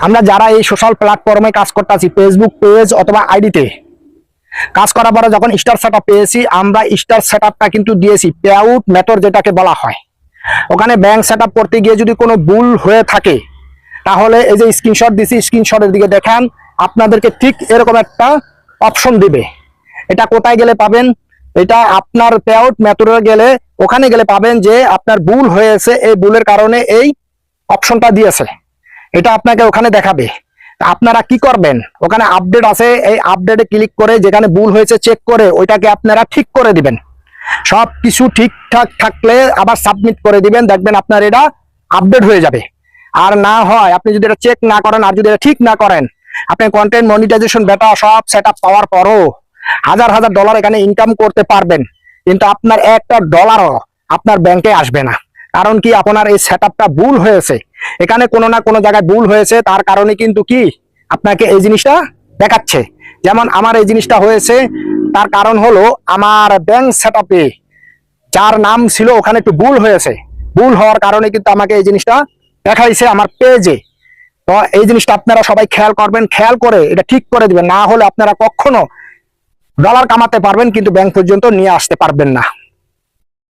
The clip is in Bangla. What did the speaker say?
আমরা যারা এই সোশ্যাল প্ল্যাটফর্মে কাজ করতেছি, ফেসবুক পেজ অথবা আইডিতে কাজ করার পরে যখন স্টার সেটআপ পেয়েছি, আমরা স্টার সেটআপটা কিন্তু দিয়েছি পে আউট মেথড যেটাকে বলা হয়। ওখানে ব্যাংক সেটআপ করতে গিয়ে যদি কোনো ভুল হয়ে থাকে, তাহলে এই যে স্ক্রিনশট দিছি, স্ক্রিনশটের দিকে দেখেন, আপনাদেরকে ঠিক এরকম একটা অপশন দিবে। এটা কোথায় গেলে পাবেন? এটা আপনার পে আউট মেথডে গেলে, ওখানে গেলে পাবেন যে আপনার ভুল হয়েছে, এই ভুলের কারণে এই অপশনটা দিয়েছে। এটা আপনাকে ওখানে দেখাবে। আপনারা কি করবেন, ওখানে আপডেট আছে, এই আপডেটে ক্লিক করে যেখানে ভুল হয়েছে চেক করে ওইটাকে আপনারা ঠিক করে দিবেন। সব কিছু ঠিকঠাক থাকলে আবার সাবমিট করে দিবেন, দেখবেন আপনার এটা আপডেট হয়ে যাবে। আর না হয় আপনি যদি এটা চেক না করেন, আর যদি এটা ঠিক না করেন, আপনি কন্টেন্ট মনিটাইজেশন ডেটা সব সেটআপ পাওয়ার পরও হাজার হাজার ডলার এখানে ইনকাম করতে পারবেন, কিন্তু আপনার একটা ডলারও আপনার ব্যাংকে আসবে না। কারণ কি, আপনার এই সেটআপটা ভুল হয়েছে, এখানে কোনো না কোনো জায়গায় ভুল হয়েছে, তার কারণে কিন্তু কি আপনাকে এই জিনিসটা দেখাচ্ছে। যেমন আমার এই জিনিসটা হয়েছে, তার কারণ হলো আমার ব্যাংক সেটআপে যার নাম ছিল ওখানে একটু ভুল হয়েছে, ভুল হওয়ার কারণে কিন্তু আমাকে এই জিনিসটা দেখাইছে আমার পেজে। তো এই জিনিসটা আপনারা সবাই খেয়াল করবেন, খেয়াল করে এটা ঠিক করে দিবেন, না হলে আপনারা কখনো ডলার কামাতে পারবেন কিন্তু ব্যাংক পর্যন্ত নিয়ে আসতে পারবেন না।